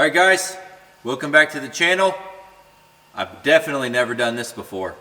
Alright guys, welcome back to the channel. I've definitely never done this before.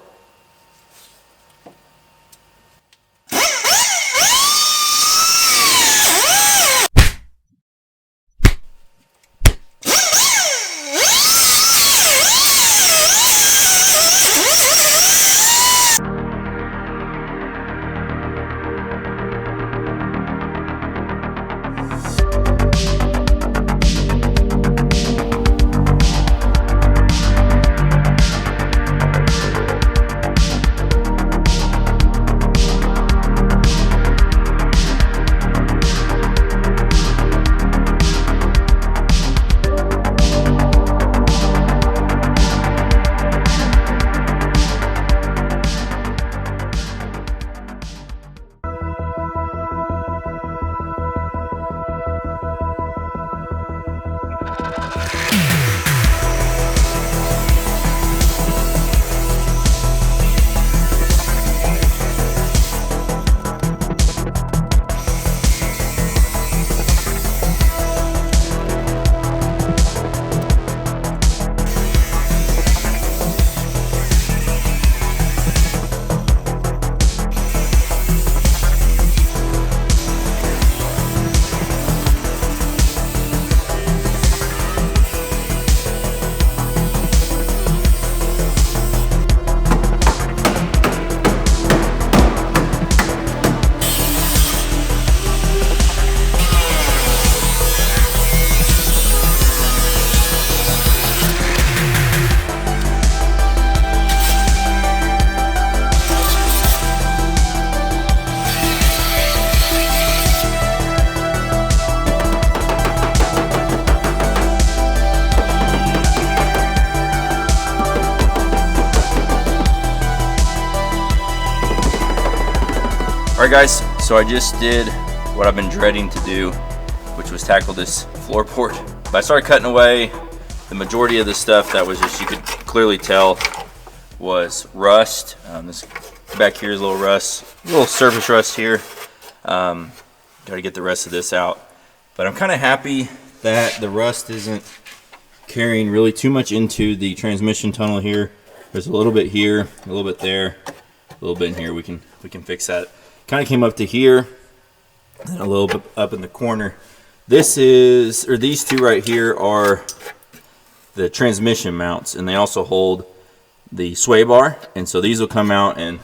Alright guys, so I just did what I've been dreading to do, which was tackle this floorboard. But I started cutting away the majority of the stuff that was just, you could clearly tell, was rust. This back here is a little rust, a little surface rust here. Got to get the rest of this out. But I'm kind of happy that the rust isn't carrying really too much into the transmission tunnel here. There's a little bit here, a little bit there, a little bit in here. We can fix that. Kind of came up to here and a little bit up in the corner. These two right here are the transmission mounts, and they also hold the sway bar, and so these will come out and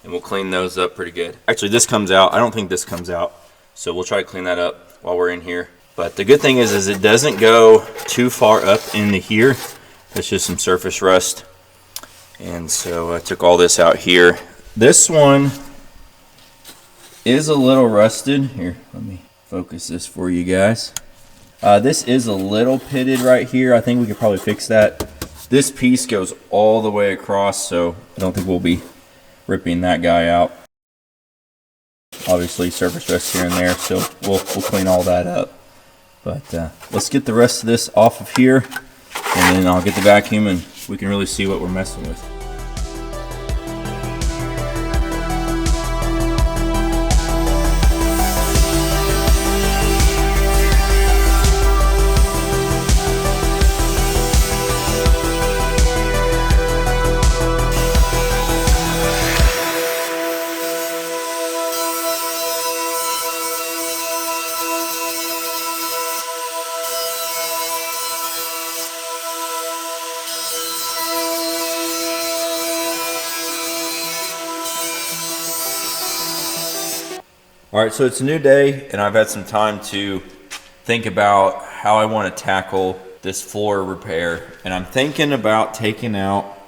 we'll clean those up pretty good. Actually, this comes out. I don't think this comes out, so we'll try to clean that up while we're in here. But the good thing is it doesn't go too far up into here. That's just some surface rust, and so I took all this out here. This one is a little rusted. Here, let me focus this for you guys. This is a little pitted right here. I think we could probably fix that. This piece goes all the way across, so I don't think we'll be ripping that guy out. Obviously surface rust here and there, so we'll clean all that up. But let's get the rest of this off of here, and then I'll get the vacuum and we can really see what we're messing with. Alright, so it's a new day and I've had some time to think about how I want to tackle this floor repair. And I'm thinking about taking out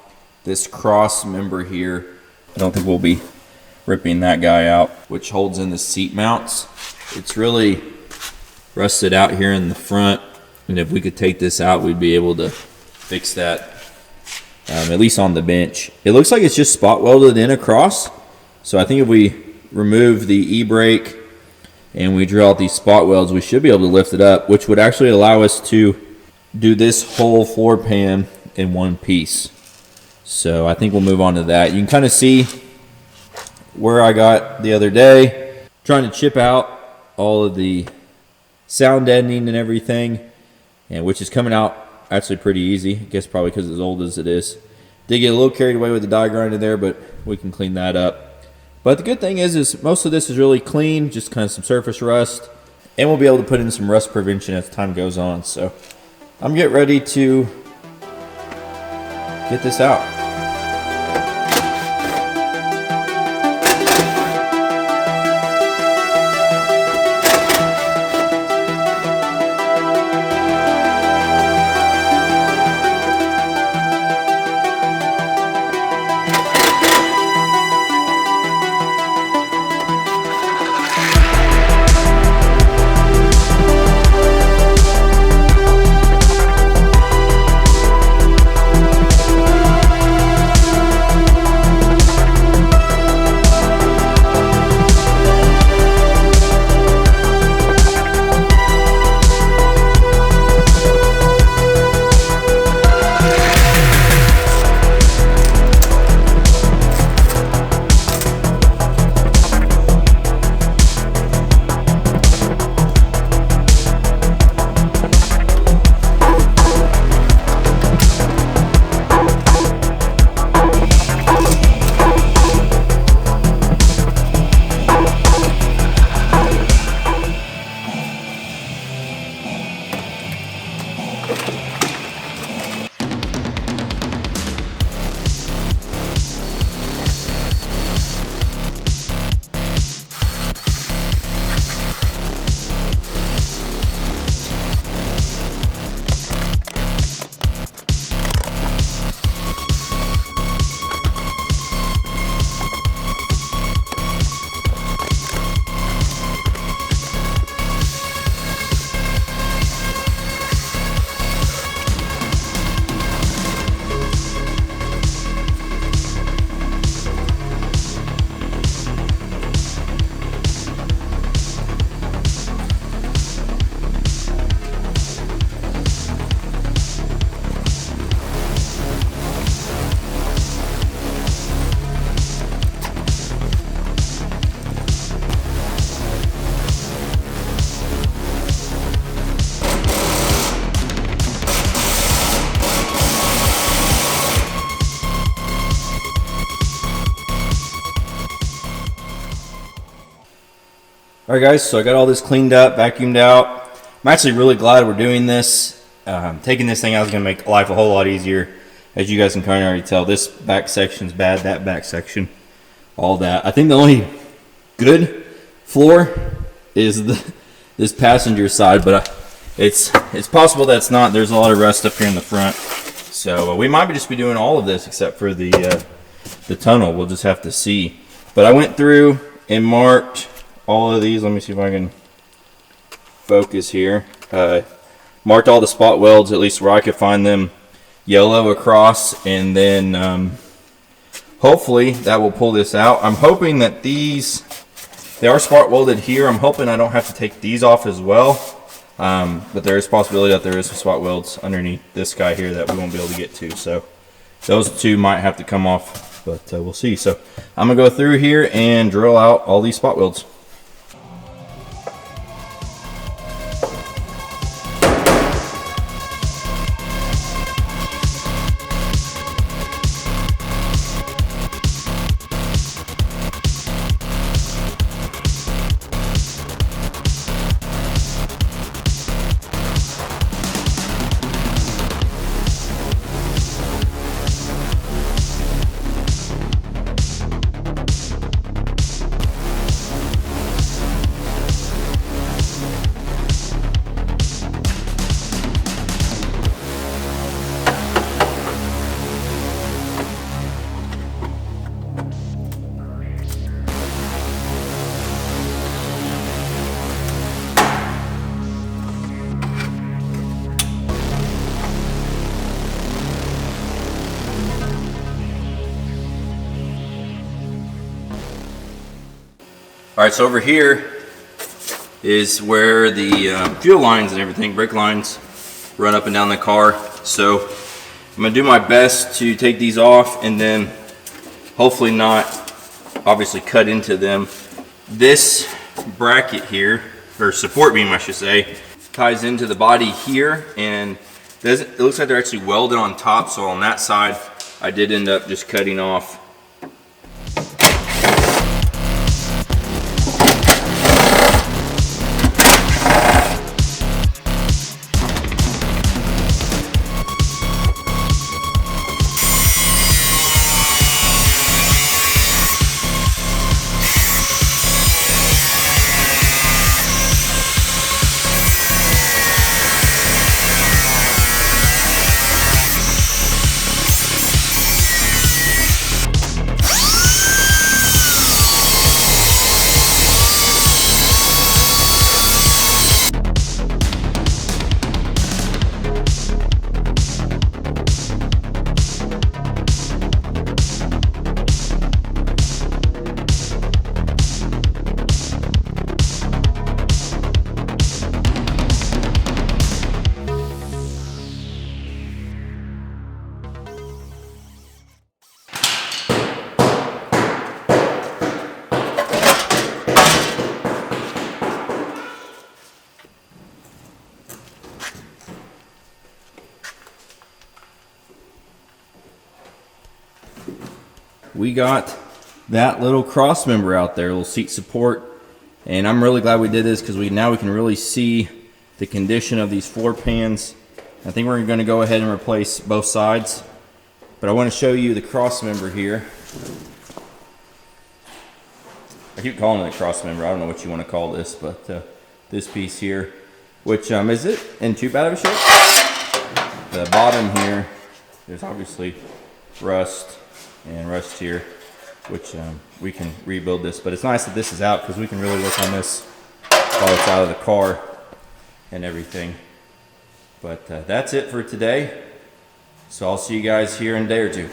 this cross member here. I don't think we'll be ripping that guy out, which holds in the seat mounts. It's really rusted out here in the front, and if we could take this out, we'd be able to fix that, at least on the bench. It looks like it's just spot welded in across, so I think if we remove the e-brake and we drill out these spot welds, we should be able to lift it up, which would actually allow us to do this whole floor pan in one piece. So I think we'll move on to that. You can kind of see where I got the other day, trying to chip out all of the sound deadening and everything. and which is coming out actually pretty easy. I guess probably because it's as old as it is. Did get a little carried away with the die grind in there, but we can clean that up. But the good thing is most of this is really clean, just kind of some surface rust, and we'll be able to put in some rust prevention as time goes on. So I'm getting ready to get this out. Alright guys, so I got all this cleaned up, vacuumed out. I'm actually really glad we're doing this. Taking this thing out is going to make life a whole lot easier. As you guys can kind of already tell, this back section's bad, that back section, all that. I think the only good floor is this passenger side, but it's possible that's not. There's a lot of rust up here in the front. So we might just be doing all of this except for the tunnel. We'll just have to see. But I went through and marked all of these. Let me see if I can focus here. Marked all the spot welds, at least where I could find them, yellow across, and then hopefully that will pull this out. I'm hoping that they are spot welded here. I'm hoping I don't have to take these off as well, but there is a possibility that there is some spot welds underneath this guy here that we won't be able to get to, so those two might have to come off, but we'll see. So I'm gonna go through here and drill out all these spot welds. All right, so over here is where the fuel lines and everything, brake lines, run up and down the car. So I'm gonna do my best to take these off and then hopefully not obviously cut into them. This bracket here, or support beam I should say, ties into the body here, and it looks like they're actually welded on top. So on that side, I did end up just cutting off. We got that little cross member out there, little seat support, and I'm really glad we did this because now we can really see the condition of these floor pans. I think we're going to go ahead and replace both sides, but I want to show you the cross member here. I keep calling it a cross member. I don't know what you want to call this, but this piece here, which is it in too bad of a shape? The bottom here, there's obviously rust and rust here, which we can rebuild this, but it's nice that this is out because we can really work on this while it's out of the car and everything. But that's it for today, so I'll see you guys here in a day or two.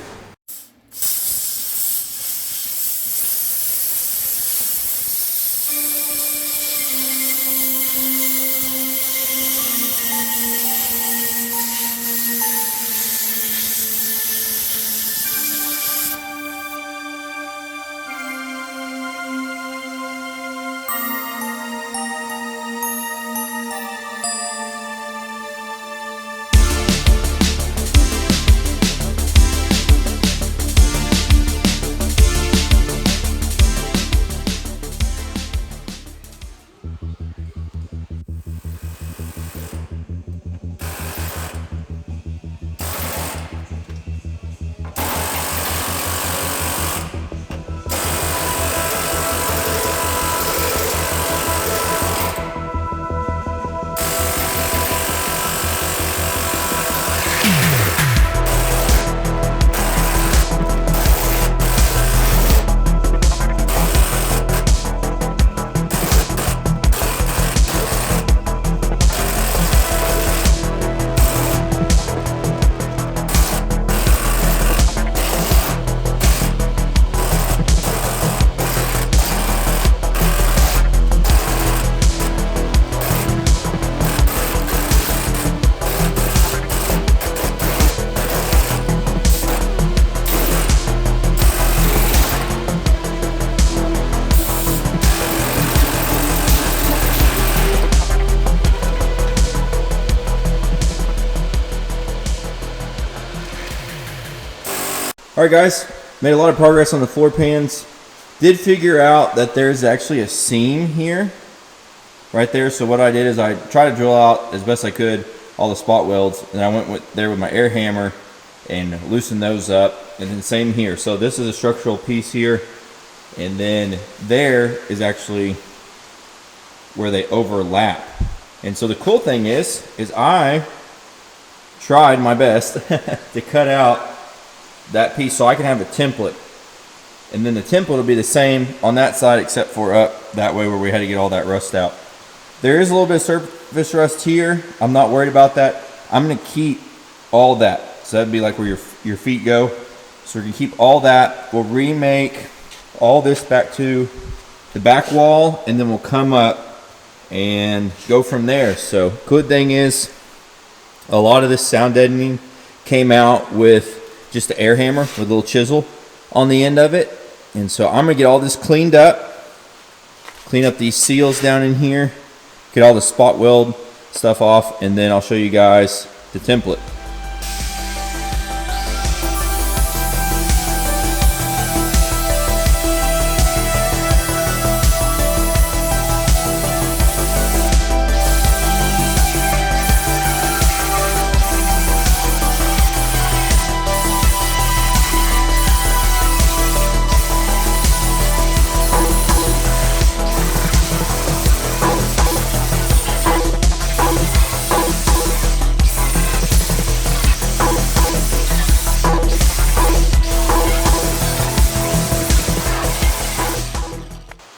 Alright guys, made a lot of progress on the floor pans. Did figure out that there's actually a seam here, right there. So what I did is I tried to drill out as best I could all the spot welds, and I went there with my air hammer and loosened those up. And then same here. So this is a structural piece here, and then there is actually where they overlap. And so the cool thing is I tried my best to cut out that piece so I can have a template, and then the template will be the same on that side except for up that way where we had to get all that rust out. There is a little bit of surface rust here. I'm not worried about that. I'm going to keep all that, so that'd be like where your feet go. So we're going to keep all that. We'll remake all this back to the back wall, and then we'll come up and go from there. So good thing is a lot of this sound deadening came out with just the air hammer with a little chisel on the end of it. And so I'm gonna get all this cleaned up, clean up these seals down in here, get all the spot weld stuff off, and then I'll show you guys the template.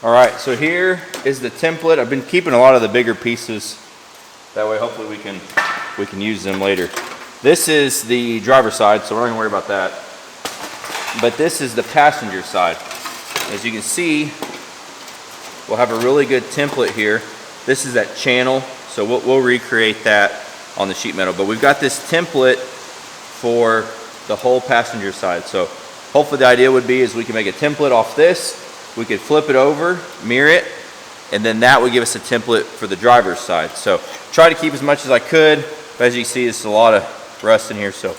All right, so here is the template. I've been keeping a lot of the bigger pieces. That way, hopefully we can use them later. This is the driver's side, so we're not gonna worry about that. But this is the passenger side. As you can see, we'll have a really good template here. This is that channel, so we'll recreate that on the sheet metal. But we've got this template for the whole passenger side. So hopefully the idea would be is we can make a template off this. We could flip it over, mirror it, and then that would give us a template for the driver's side. So try to keep as much as I could, but as you can see, there's a lot of rust in here. So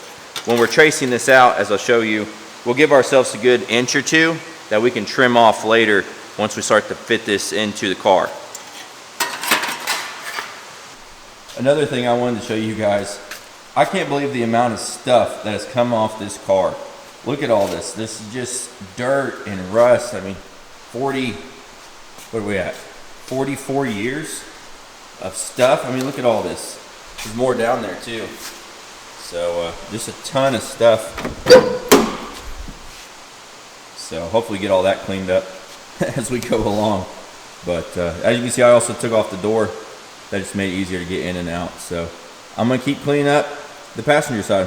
when we're tracing this out, as I'll show you, we'll give ourselves a good inch or two that we can trim off later once we start to fit this into the car. Another thing I wanted to show you guys, I can't believe the amount of stuff that has come off this car. Look at all this. This is just dirt and rust. I mean, 44 years of stuff. I mean, look at all this. There's more down there too. So just a ton of stuff. So hopefully get all that cleaned up as we go along. But as you can see, I also took off the door. That just made it easier to get in and out. So I'm gonna keep cleaning up the passenger side.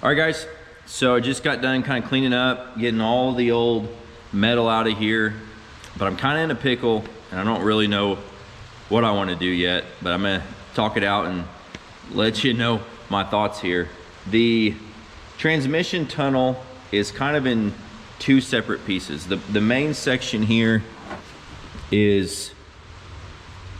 All right, guys, so I just got done kind of cleaning up, getting all the old metal out of here, but I'm kind of in a pickle and I don't really know what I want to do yet, but I'm gonna talk it out and let you know my thoughts here. The transmission tunnel is kind of in two separate pieces. The main section here is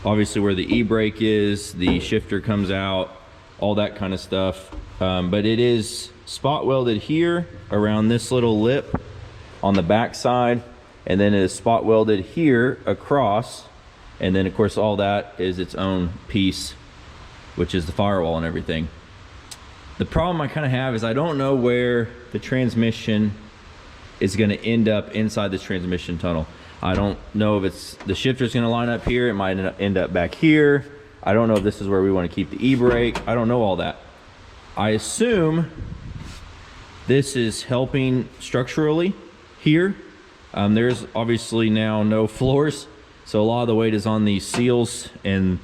obviously where the e-brake is, the shifter comes out, all that kind of stuff. But it is spot welded here around this little lip on the back side, and then it is spot welded here across, and then of course all that is its own piece, which is the firewall and everything. The problem I kind of have is I don't know where the transmission is going to end up inside this transmission tunnel. I don't know if it's the shifter's going to line up here, it might end up back here. I don't know if this is where we want to keep the e-brake. I don't know all that. I assume this is helping structurally here. There's obviously now no floors, so a lot of the weight is on these seals and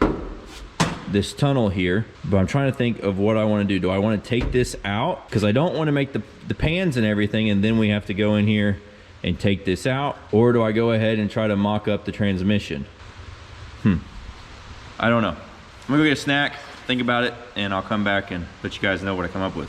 this tunnel here. But I'm trying to think of what I want to do. Do I want to take this out? Because I don't want to make the pans and everything, and then we have to go in here and take this out. Or do I go ahead and try to mock up the transmission? I don't know. I'm gonna go get a snack, think about it, and I'll come back and let you guys know what I come up with.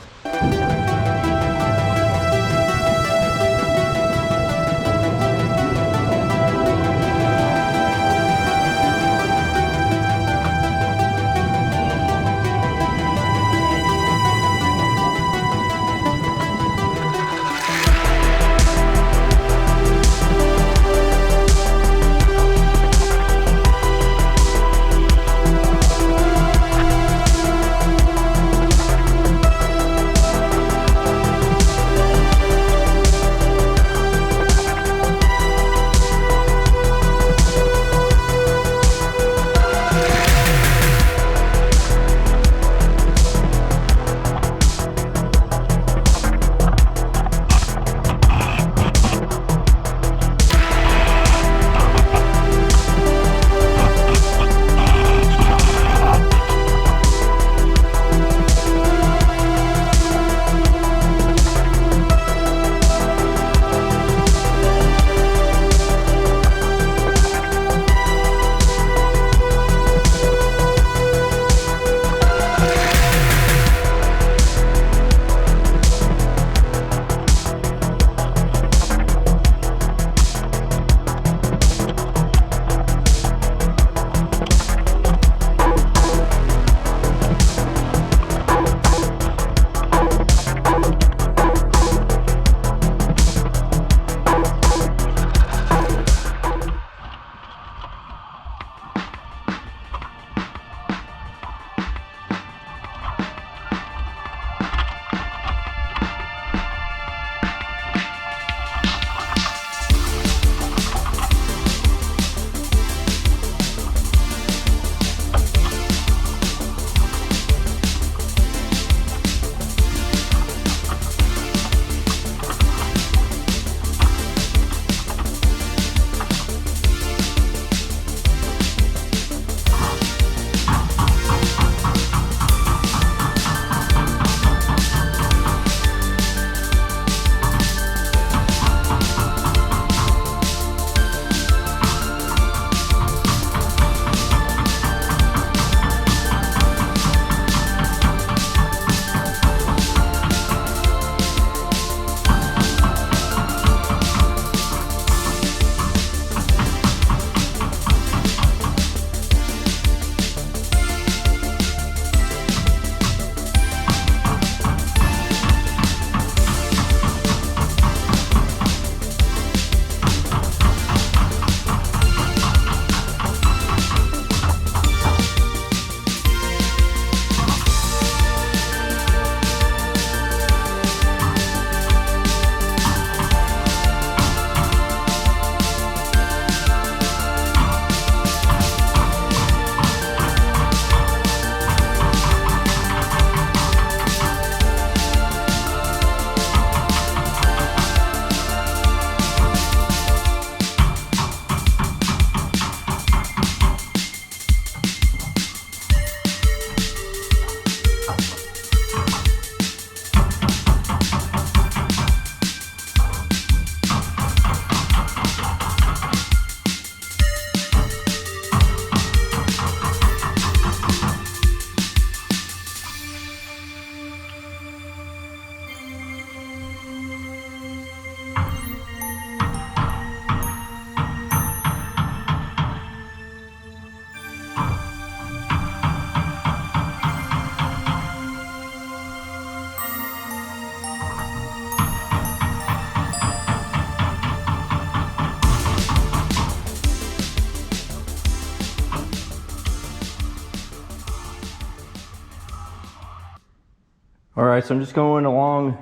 All right, so I'm just going along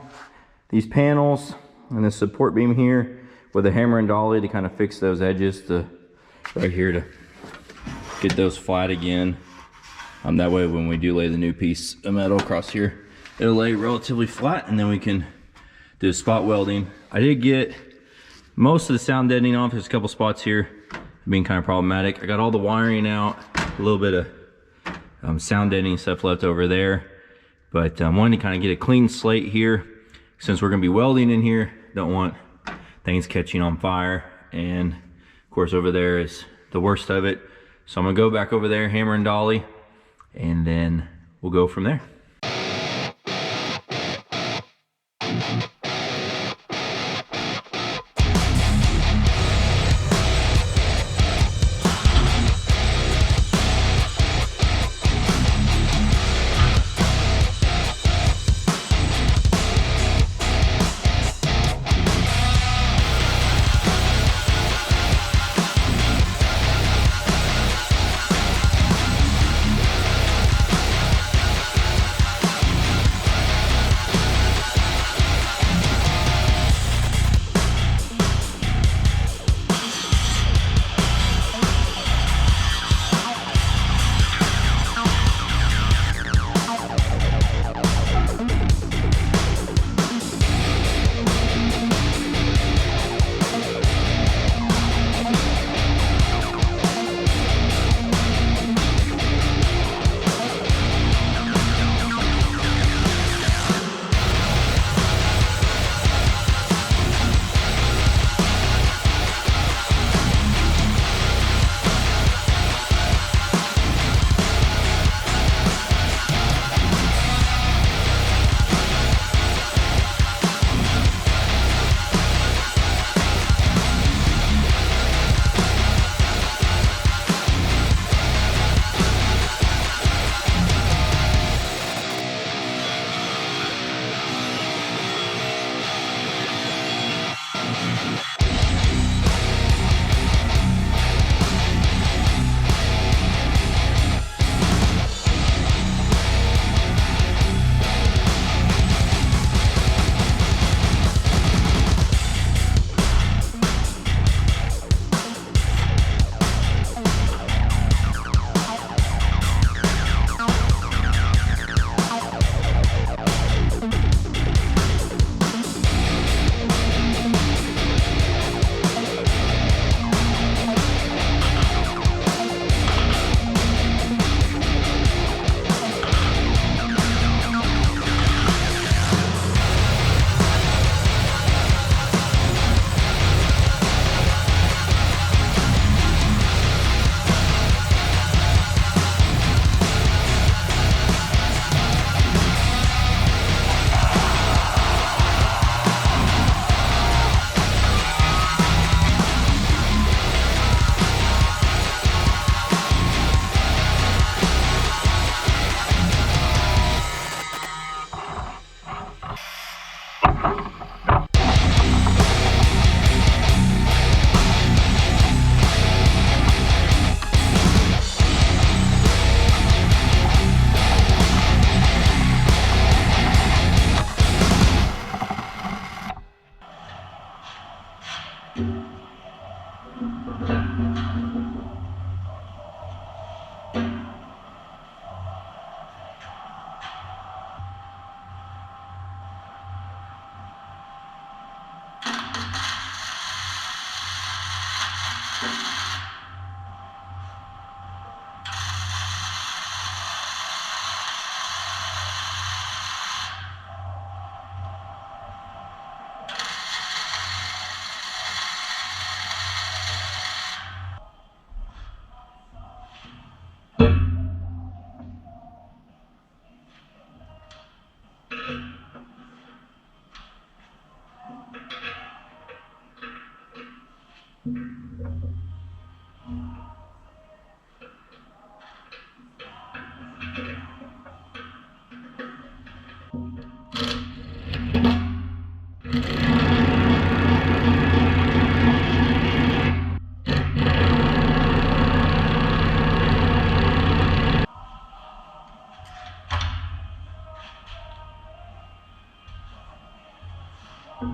these panels and the support beam here with a hammer and dolly to kind of fix those edges to right here to get those flat again. That way when we do lay the new piece of metal across here, it'll lay relatively flat, and then we can do spot welding. I did get most of the sound deadening off. There's a couple spots here being kind of problematic. I got all the wiring out, a little bit of sound deadening stuff left over there, but I'm wanting to kind of get a clean slate here since we're going to be welding in here. Don't want things catching on fire, and of course over there is the worst of it. So I'm gonna go back over there, hammer and dolly, and then we'll go from there. So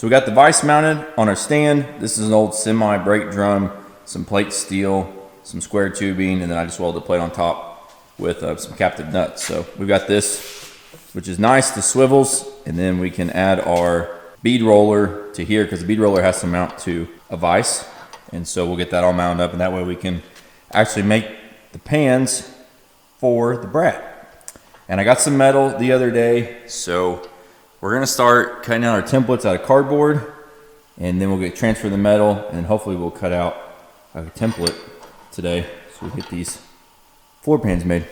we got the vise mounted on our stand. This is an old semi brake drum, some plate steel, some square tubing, and then I just welded the plate on top with some captive nuts. So we've got this, which is nice, the swivels, and then we can add our bead roller to here because the bead roller has to mount to a vise. And so we'll get that all mounted up, and that way we can actually make the pans for the Brat. And I got some metal the other day, so we're gonna start cutting out our templates out of cardboard, and then we'll get transfer the metal, and then hopefully we'll cut out a template today so we get these floor pans made.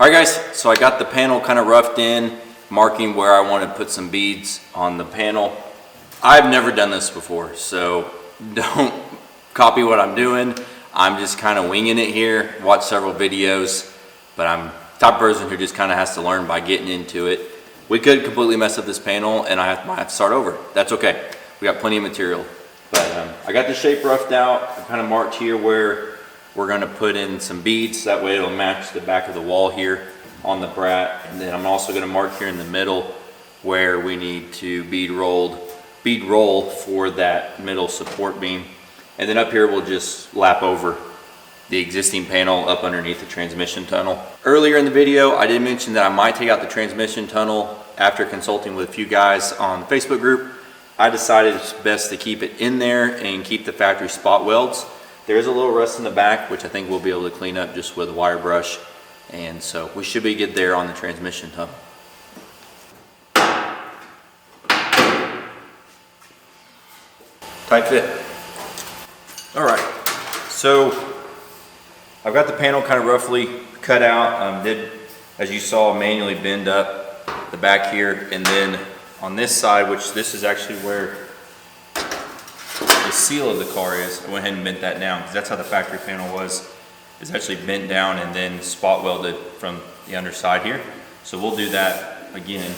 All right guys, so I got the panel kind of roughed in, marking where I want to put some beads on the panel. I've never done this before, so don't copy what I'm doing. I'm just kind of winging it here. Watch several videos, but I'm the type of person who just kind of has to learn by getting into it. We could completely mess up this panel and might have to start over. That's okay. We got plenty of material. But I got the shape roughed out. I kind of marked here where we're gonna put in some beads. That way it'll match the back of the wall here on the Brat. And then I'm also gonna mark here in the middle where we need to bead roll for that middle support beam. And then up here we'll just lap over the existing panel up underneath the transmission tunnel. Earlier in the video, I did mention that I might take out the transmission tunnel after consulting with a few guys on the Facebook group. I decided it's best to keep it in there and keep the factory spot welds. There is a little rust in the back, which I think we'll be able to clean up just with a wire brush. And so we should be good there on the transmission tunnel. Tight fit. All right, so I've got the panel kind of roughly cut out. Did, as you saw, manually bend up the back here, and then on this side, which this is actually where the seal of the car is, I went ahead and bent that down because that's how the factory panel was. It's actually bent down and then spot welded from the underside here. So we'll do that again.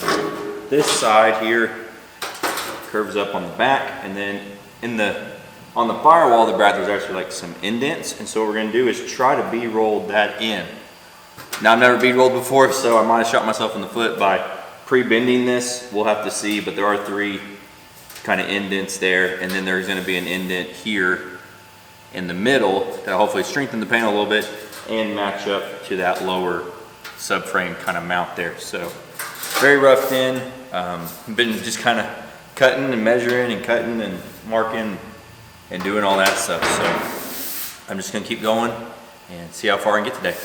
This side here curves up on the back, and then on the firewall of the Brat, there's actually like some indents, and so what we're gonna do is try to B-roll that in. Now I've never B-rolled before, so I might have shot myself in the foot by pre-bending this. We'll have to see, but there are 3 kind of indents there, and then there's gonna be an indent here in the middle that'll hopefully strengthen the panel a little bit and match up to that lower subframe kind of mount there. So very roughed in. Been just kind of cutting and measuring and cutting and marking and doing all that stuff. So I'm just gonna keep going and see how far I can get today.